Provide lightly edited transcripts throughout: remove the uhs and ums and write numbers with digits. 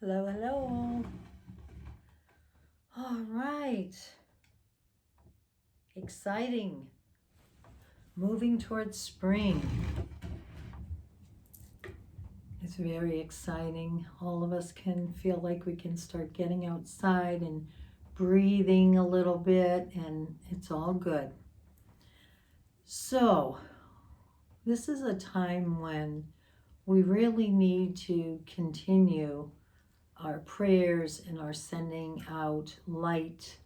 Hello, hello. All right. Exciting. Moving towards spring. It's very exciting. All of us can feel like we can start getting outside and breathing a little bit, and it's all good. So, this is a time when we really need to continue our prayers and our sending out light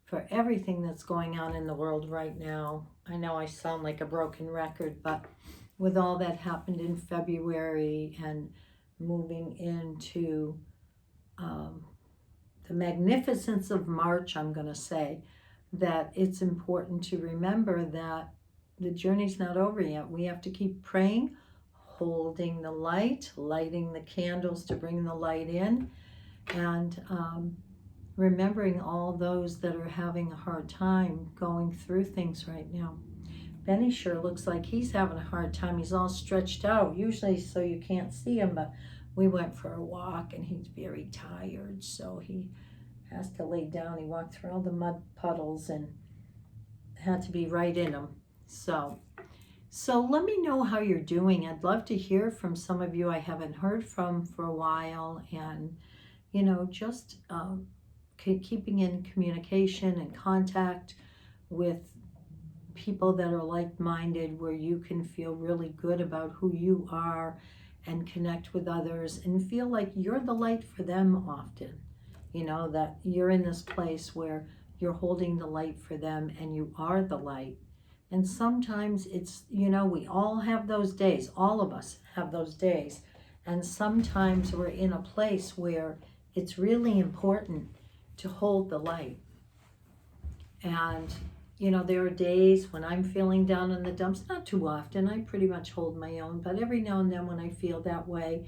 for everything that's going on in the world right now. I know I sound like a broken record, but with all that happened in February and moving into the magnificence of March, I'm going to say that it's important to remember that the journey's not over yet. We have to keep praying, holding the light, lighting the candles to bring the light in, and remembering all those that are having a hard time going through things right now. Benny sure looks like he's having a hard time. He's all stretched out, usually so you can't see him, but we went for a walk and he's very tired, so he has to lay down. He walked through all the mud puddles and had to be right in them. So let me know how you're doing. I'd love to hear from some of you I haven't heard from for a while, and just keeping in communication and contact with people that are like-minded, where you can feel really good about who you are and connect with others and feel like you're the light for them often. That you're in this place where you're holding the light for them and you are the light. And sometimes it's, we all have those days. All of us have those days. And sometimes we're in a place where it's really important to hold the light. And, there are days when I'm feeling down in the dumps, not too often. I pretty much hold my own, but every now and then when I feel that way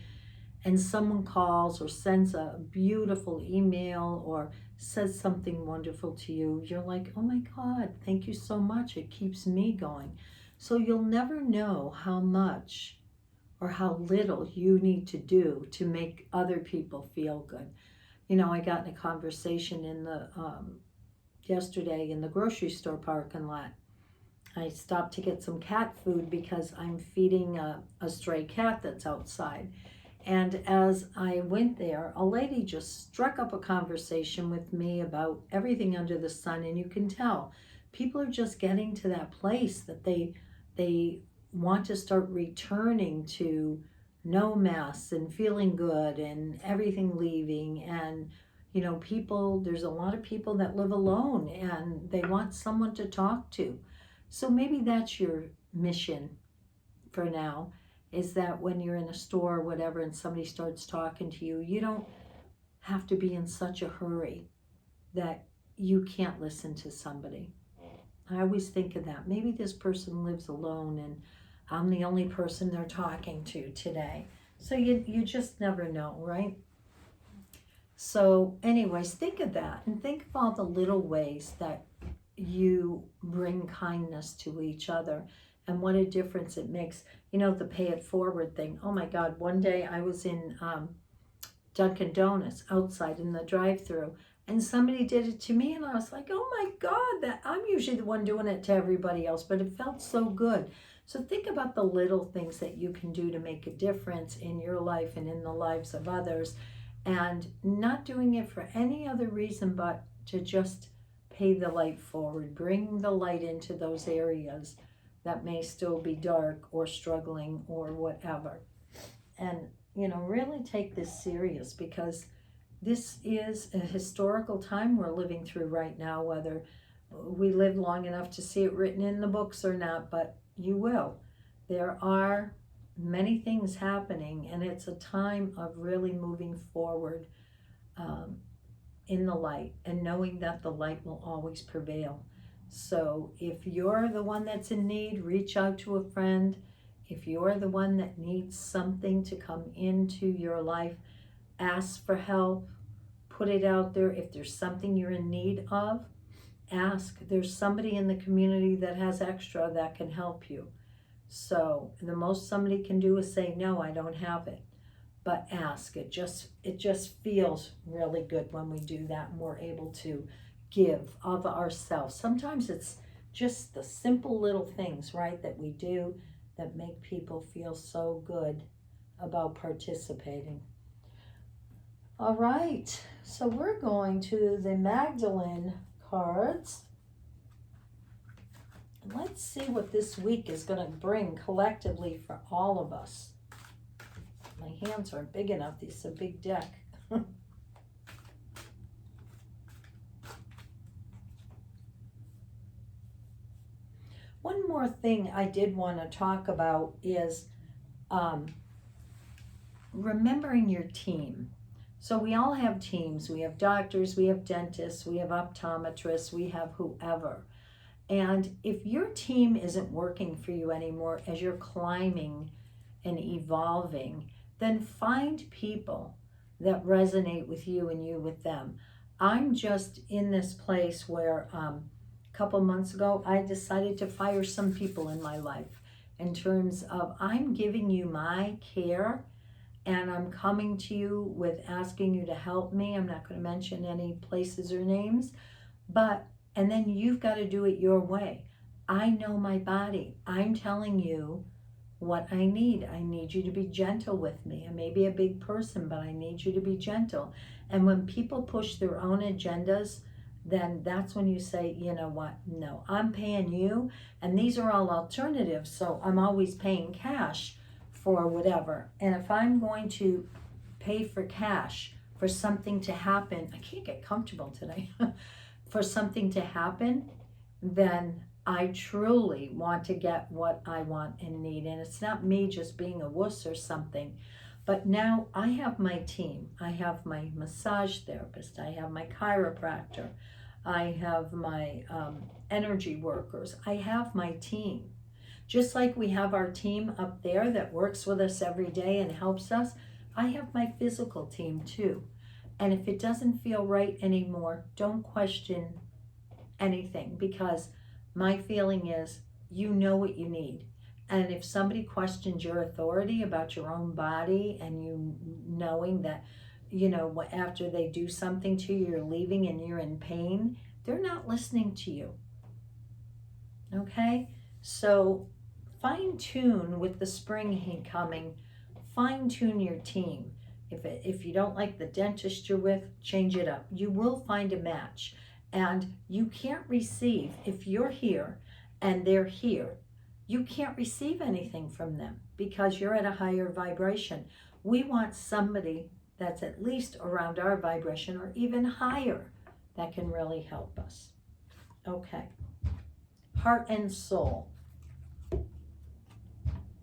and someone calls or sends a beautiful email or says something wonderful to you, you're like, oh my God, thank you so much. It keeps me going. So you'll never know how much or how little you need to do to make other people feel good. I got in a conversation in the yesterday in the grocery store parking lot. I stopped to get some cat food because I'm feeding a stray cat that's outside. And as I went there, a lady just struck up a conversation with me about everything under the sun. And you can tell people are just getting to that place that they want to start returning to no mess and feeling good and everything leaving. And there's a lot of people that live alone and they want someone to talk to. So maybe that's your mission for now, is that when you're in a store or whatever and somebody starts talking to you, you don't have to be in such a hurry that you can't listen to somebody. I always think of that. Maybe this person lives alone and I'm the only person they're talking to today. So you just never know, right? So anyways, think of that and think of all the little ways that you bring kindness to each other and what a difference it makes. The pay it forward thing. Oh my God, one day I was in Dunkin' Donuts outside in the drive-thru and somebody did it to me and I was like, oh my God, that I'm usually the one doing it to everybody else, but it felt so good. So think about the little things that you can do to make a difference in your life and in the lives of others, and not doing it for any other reason but to just pay the light forward, bring the light into those areas that may still be dark or struggling or whatever. And, really take this serious, because this is a historical time we're living through right now, whether we live long enough to see it written in the books or not, but you will. There are many things happening, and it's a time of really moving forward in the light and knowing that the light will always prevail. So if you're the one that's in need, reach out to a friend. If you're the one that needs something to come into your life, ask for help, put it out there. If there's something you're in need of, ask. There's somebody in the community that has extra that can help you. So the most somebody can do is say, no, I don't have it. but ask. It just feels really good when we do that and we're able to give of ourselves. Sometimes it's just the simple little things, right, that we do that make people feel so good about participating. All right, so we're going to the Magdalene cards. Let's see what this week is going to bring collectively for all of us. My hands aren't big enough. This is a big deck. One more thing I did want to talk about is remembering your team. So we all have teams. We have doctors, we have dentists, we have optometrists, we have whoever. And if your team isn't working for you anymore as you're climbing and evolving, then find people that resonate with you and you with them. I'm just in this place where a couple months ago, I decided to fire some people in my life in terms of I'm giving you my care and I'm coming to you with asking you to help me. I'm not going to mention any places or names, and then you've got to do it your way. I know my body. I'm telling you what I need. I need you to be gentle with me. I may be a big person, but I need you to be gentle. And when people push their own agendas, then that's when you say, you know what, no, I'm paying you. And these are all alternatives. So I'm always paying cash for whatever. And if I'm going to pay for cash for something to happen, I can't get comfortable today, for something to happen, then I truly want to get what I want and need. And it's not me just being a wuss or something. But now I have my team. I have my massage therapist. I have my chiropractor. I have my energy workers. I have my team. Just like we have our team up there that works with us every day and helps us, I have my physical team too. And if it doesn't feel right anymore, don't question anything, because my feeling is you know what you need. And if somebody questions your authority about your own body and you knowing that, you know, after they do something to you, you're leaving and you're in pain, they're not listening to you. Okay? So fine tune with the spring coming, fine tune your team. If you don't like the dentist you're with, change it up. You will find a match. And you can't receive, if you're here and they're here, you can't receive anything from them because you're at a higher vibration. We want somebody that's at least around our vibration or even higher that can really help us. Okay. Heart and soul.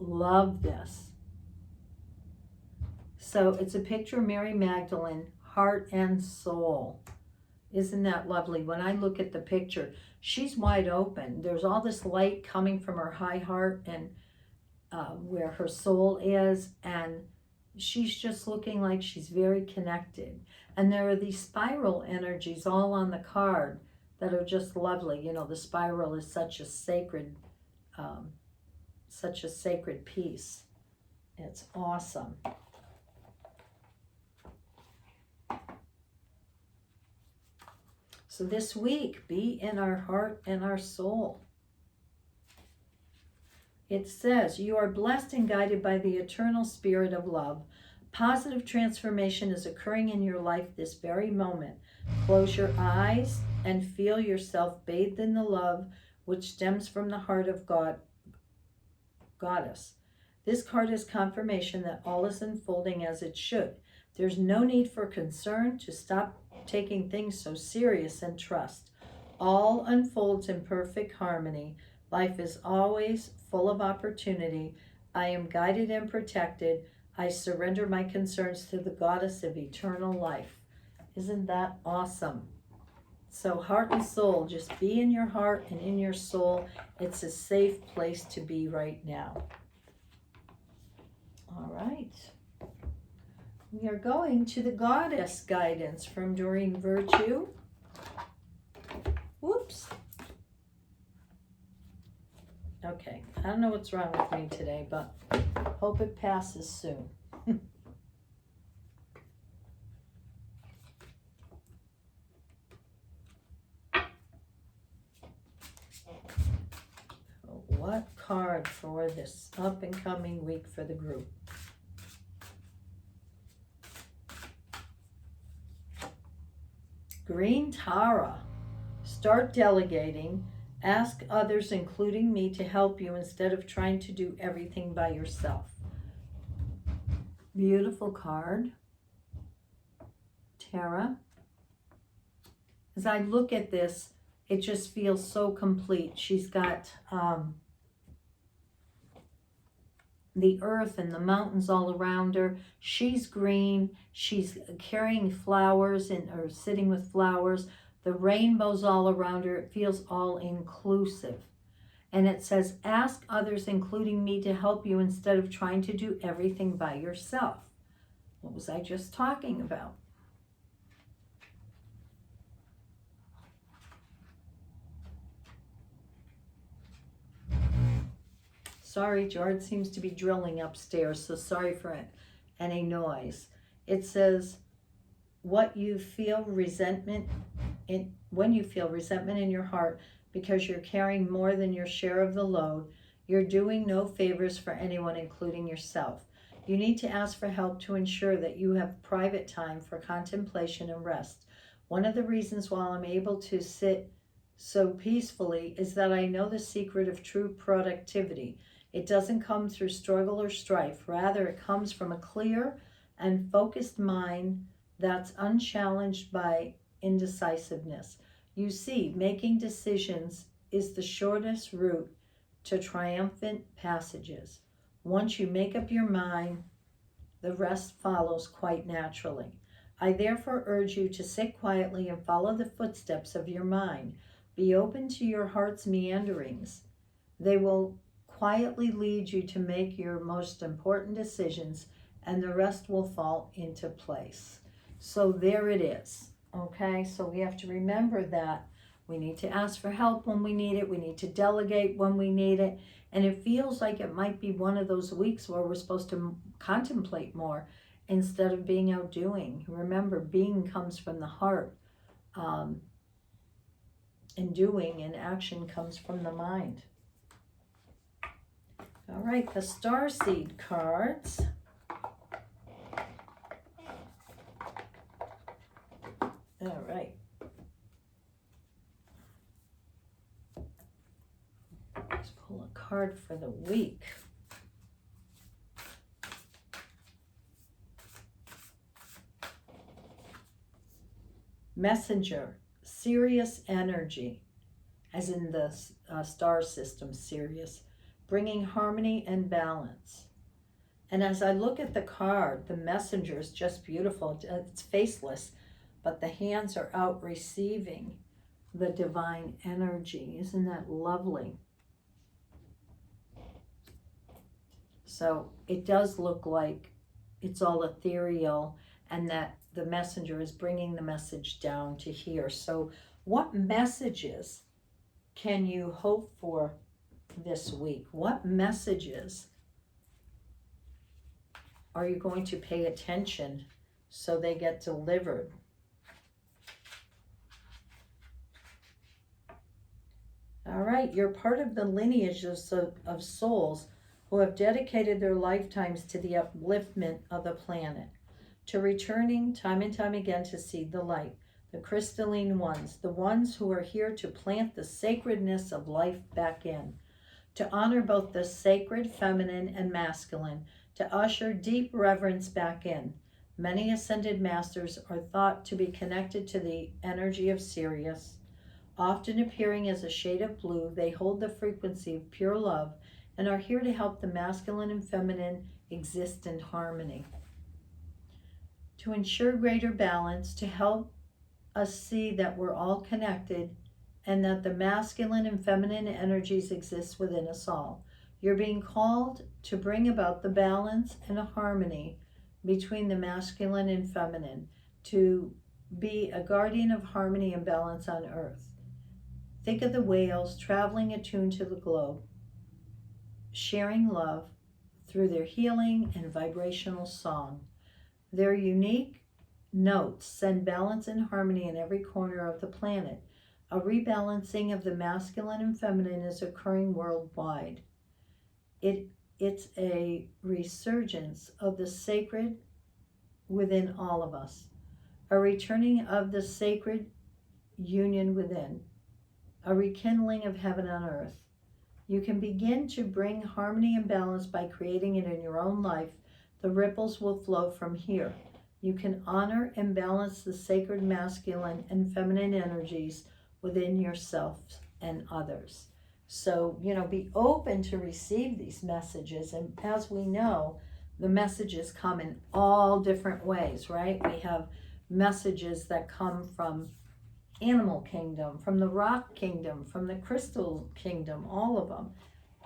Love this. So it's a picture of Mary Magdalene, heart and soul. Isn't that lovely? When I look at the picture, she's wide open. There's all this light coming from her high heart and where her soul is, and she's just looking like she's very connected. And there are these spiral energies all on the card that are just lovely. You know, the spiral is such a sacred piece. It's awesome. So this week, be in our heart and our soul. It says, you are blessed and guided by the eternal spirit of love. Positive transformation is occurring in your life this very moment. Close your eyes and feel yourself bathed in the love which stems from the heart of Goddess. This card is confirmation that all is unfolding as it should. There's no need for concern. To stop taking things so serious and trust. All unfolds in perfect harmony. Life is always full of opportunity. I am guided and protected. I surrender my concerns to the Goddess of eternal life. Isn't that awesome? So heart and soul, just be in your heart and in your soul. It's a safe place to be right now. All right. We are going to the Goddess guidance from Doreen Virtue. Whoops. Okay, I don't know what's wrong with me today, but hope it passes soon. card for this up and coming week for the group. Green Tara. Start delegating. Ask others, including me, to help you instead of trying to do everything by yourself. Beautiful card. Tara. As I look at this, it just feels so complete. She's got the earth and the mountains all around her. She's green. She's carrying flowers or sitting with flowers. The rainbow's all around her. It feels all inclusive. And it says, ask others, including me, to help you instead of trying to do everything by yourself. What was I just talking about? Sorry, George seems to be drilling upstairs, so sorry for any noise. It says, when you feel resentment in your heart because you're carrying more than your share of the load, you're doing no favors for anyone, including yourself. You need to ask for help to ensure that you have private time for contemplation and rest. One of the reasons why I'm able to sit so peacefully is that I know the secret of true productivity. It doesn't come through struggle or strife. Rather, it comes from a clear and focused mind that's unchallenged by indecisiveness. You see, making decisions is the shortest route to triumphant passages. Once you make up your mind, the rest follows quite naturally. I therefore urge you to sit quietly and follow the footsteps of your mind. Be open to your heart's meanderings. They will quietly lead you to make your most important decisions, and the rest will fall into place. So there it is. Okay, so we have to remember that we need to ask for help when we need it. We need to delegate when we need it. And it feels like it might be one of those weeks where we're supposed to contemplate more instead of being out doing. Remember, being comes from the heart, and doing and action comes from the mind. All right, the starseed cards. All right. Let's pull a card for the week. Messenger, Sirius energy, as in the star system, Sirius, bringing harmony and balance. And as I look at the card, the messenger is just beautiful. It's faceless, but the hands are out receiving the divine energy. Isn't that lovely? So it does look like it's all ethereal and that the messenger is bringing the message down to here. So what messages can you hope for this week? What messages are you going to pay attention so they get delivered? All right, you're part of the lineage of souls who have dedicated their lifetimes to the upliftment of the planet, to returning time and time again to see the light, the crystalline ones, the ones who are here to plant the sacredness of life back in, to honor both the sacred feminine and masculine, to usher deep reverence back in. Many ascended masters are thought to be connected to the energy of Sirius. Often appearing as a shade of blue, they hold the frequency of pure love and are here to help the masculine and feminine exist in harmony. To ensure greater balance, to help us see that we're all connected and that the masculine and feminine energies exist within us all. You're being called to bring about the balance and a harmony between the masculine and feminine, to be a guardian of harmony and balance on Earth. Think of the whales traveling attuned to the globe, sharing love through their healing and vibrational song. Their unique notes send balance and harmony in every corner of the planet. A rebalancing of the masculine and feminine is occurring worldwide. It's a resurgence of the sacred within all of us, a returning of the sacred union within, a rekindling of heaven on earth. You can begin to bring harmony and balance by creating it in your own life. The ripples will flow from here. You can honor and balance the sacred masculine and feminine energies within yourself and others. So, be open to receive these messages. And as we know, the messages come in all different ways, right? We have messages that come from animal kingdom, from the rock kingdom, from the crystal kingdom, all of them.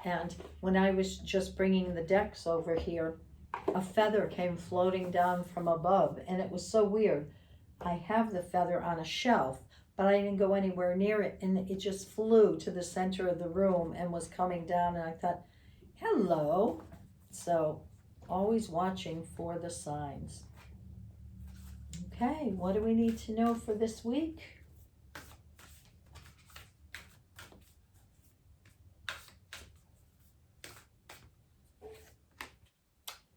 And when I was just bringing the decks over here, a feather came floating down from above, and it was so weird. I have the feather on a shelf, but I didn't go anywhere near it, and it just flew to the center of the room and was coming down, and I thought, hello. So always watching for the signs. Okay, what do we need to know for this week?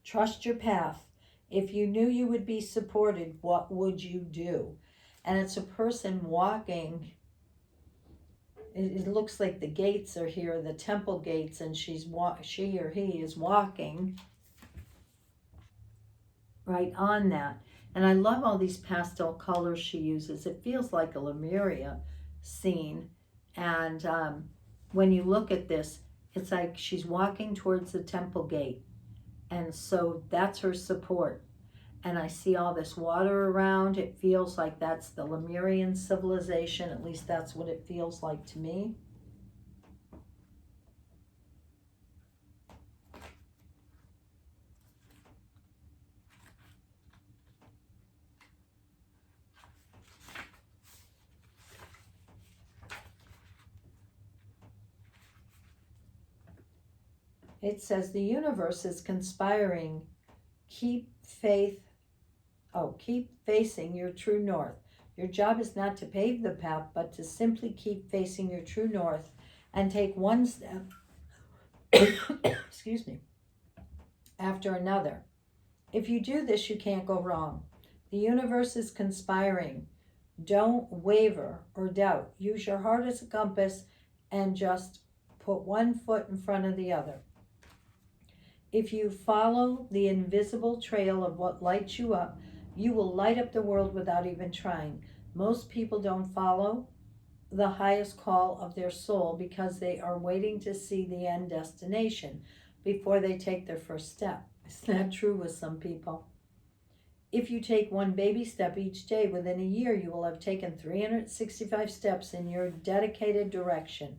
Trust your path. If you knew you would be supported, what would you do? And it's a person walking. It looks like the gates are here, the temple gates, and she or he is walking right on that. And I love all these pastel colors she uses. It feels like a Lemuria scene. And when you look at this, it's like she's walking towards the temple gate. And so that's her support. And I see all this water around. It feels like that's the Lemurian civilization. At least that's what it feels like to me. It says the universe is conspiring. Keep facing your true north. Your job is not to pave the path, but to simply keep facing your true north and take one step, excuse me, after another. If you do this, you can't go wrong. The universe is conspiring. Don't waver or doubt. Use your heart as a compass and just put one foot in front of the other. If you follow the invisible trail of what lights you up, you will light up the world without even trying. Most people don't follow the highest call of their soul because they are waiting to see the end destination before they take their first step. Isn't that true with some people? If you take one baby step each day, within a year you will have taken 365 steps in your dedicated direction.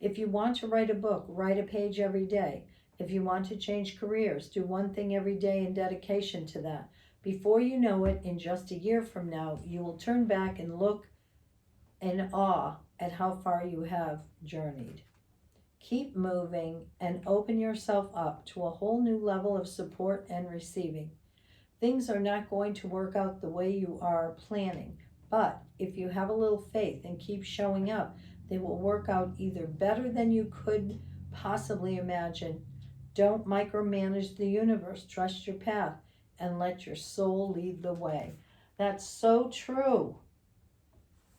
If you want to write a book, write a page every day. If you want to change careers, do one thing every day in dedication to that. Before you know it, in just a year from now, you will turn back and look in awe at how far you have journeyed. Keep moving and open yourself up to a whole new level of support and receiving. Things are not going to work out the way you are planning, but if you have a little faith and keep showing up, they will work out either better than you could possibly imagine. Don't micromanage the universe. Trust your path and let your soul lead the way. That's so true.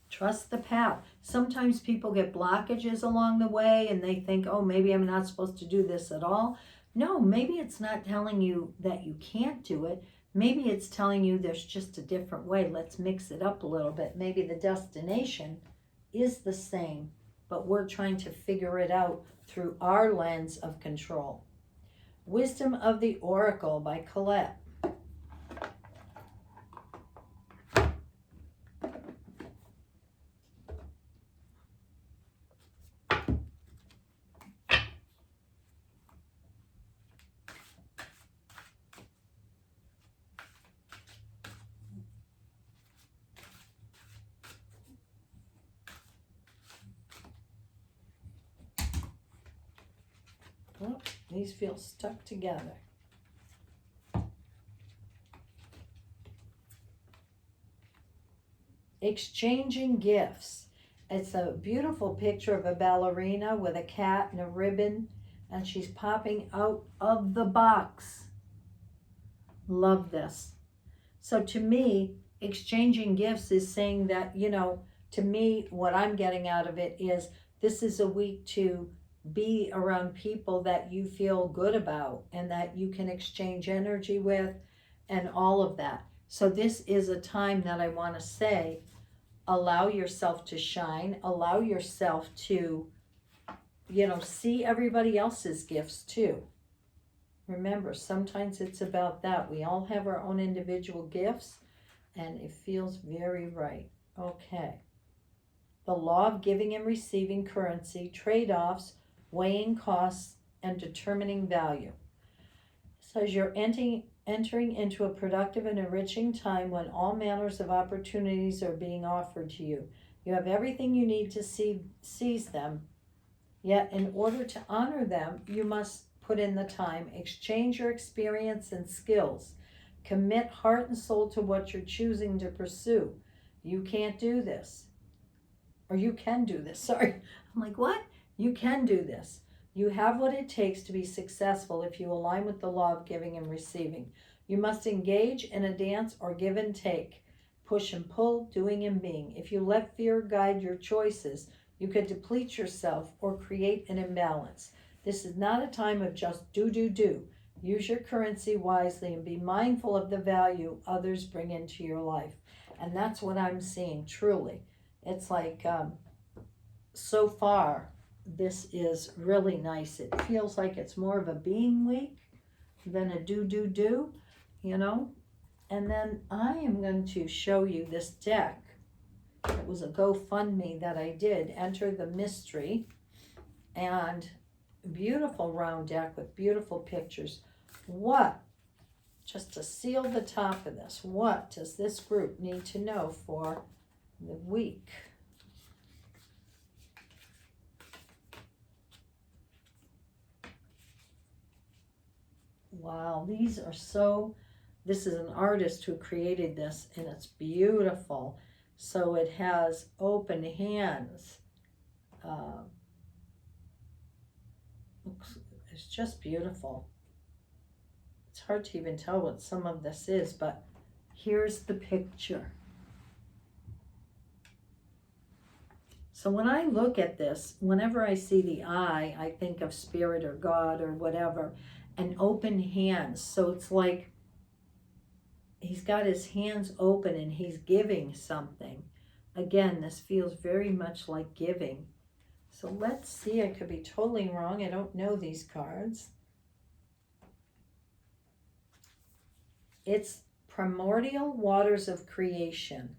Trust the path. Sometimes people get blockages along the way and they think, oh, maybe I'm not supposed to do this at all. No, maybe it's not telling you that you can't do it. Maybe it's telling you there's just a different way. Let's mix it up a little bit. Maybe the destination is the same, but we're trying to figure it out through our lens of control. Wisdom of the Oracle by Colette. Oh, these feel stuck together. Exchanging gifts. It's a beautiful picture of a ballerina with a cat and a ribbon and she's popping out of the box. Love this. So to me, exchanging gifts is saying that, to me, what I'm getting out of it is this is a week to be around people that you feel good about and that you can exchange energy with and all of that. So this is a time that I want to say, allow yourself to shine, allow yourself to, see everybody else's gifts too. Remember, sometimes it's about that. We all have our own individual gifts, and it feels very right. Okay. The law of giving and receiving currency, trade-offs, weighing costs, and determining value. It says you're entering into a productive and enriching time when all manners of opportunities are being offered to you. You have everything you need to seize them. Yet, in order to honor them, you must put in the time, exchange your experience and skills, commit heart and soul to what you're choosing to pursue. You can't do this. Or you can do this, sorry. I'm like, what? You can do this. You have what it takes to be successful if you align with the law of giving and receiving. You must engage in a dance or give and take, push and pull, doing and being. If you let fear guide your choices, you could deplete yourself or create an imbalance. This is not a time of just do. Use your currency wisely and be mindful of the value others bring into your life. And that's what I'm seeing, truly. It's like, so far, this is really nice. It feels like it's more of a being week than a do, And then I am going to show you this deck. It was a GoFundMe that I did, Enter the Mystery, and beautiful round deck with beautiful pictures. Just to seal the top of this, what does this group need to know for the week? Wow, this is an artist who created this, and it's beautiful. So it has open hands. It's just beautiful. It's hard to even tell what some of this is, but here's the picture. So when I look at this, whenever I see the eye, I think of spirit or God or whatever, and open hands. So it's like he's got his hands open and he's giving something. Again, this feels very much like giving. So let's see, I could be totally wrong. I don't know these cards. It's primordial waters of creation.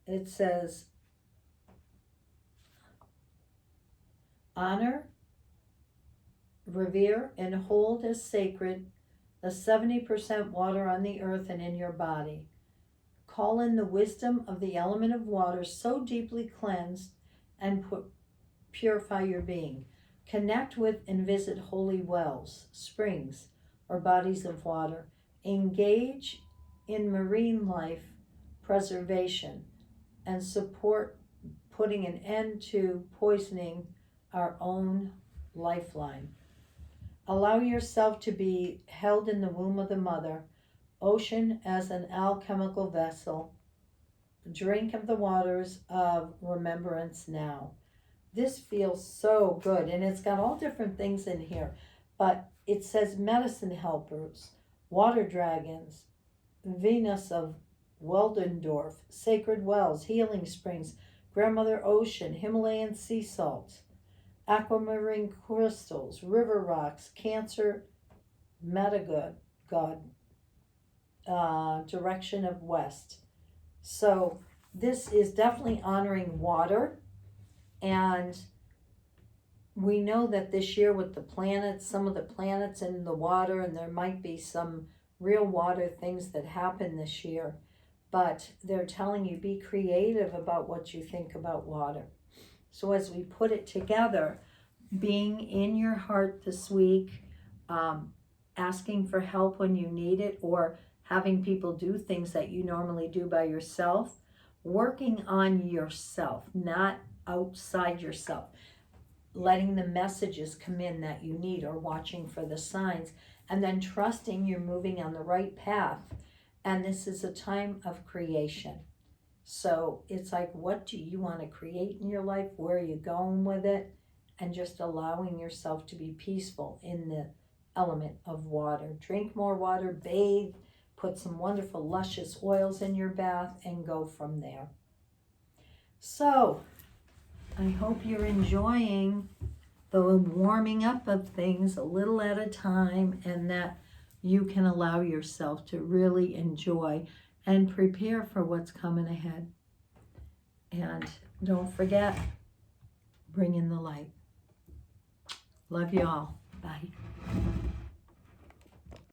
It says, honor, revere, and hold as sacred the 70% water on the earth and in your body. Call in the wisdom of the element of water so deeply cleansed and purify your being. Connect with and visit holy wells, springs, or bodies of water. Engage in marine life preservation and support putting an end to poisoning our own lifeline. Allow yourself to be held in the womb of the mother, ocean as an alchemical vessel. Drink of the waters of remembrance now. This feels so good, and it's got all different things in here, but it says medicine helpers, water dragons, Venus of Weldendorf, sacred wells, healing springs, grandmother ocean, Himalayan sea salt, aquamarine crystals, river rocks, cancer, metagod, direction of west. So this is definitely honoring water, and we know that this year with the planets, some of the planets in the water, and there might be some real water things that happen this year, but they're telling you be creative about what you think about water. So as we put it together, being in your heart this week, asking for help when you need it, or having people do things that you normally do by yourself, working on yourself, not outside yourself. letting the messages come in that you need, or watching for the signs, and then trusting you're moving on the right path. And this is a time of creation. So it's like, what do you want to create in your life? Where are you going with it? And just allowing yourself to be peaceful in the element of water. Drink more water, bathe, put some wonderful luscious oils in your bath, and go from there. So I hope you're enjoying the warming up of things a little at a time, and that you can allow yourself to really enjoy and prepare for what's coming ahead. And don't forget, bring in the light. Love you all. Bye.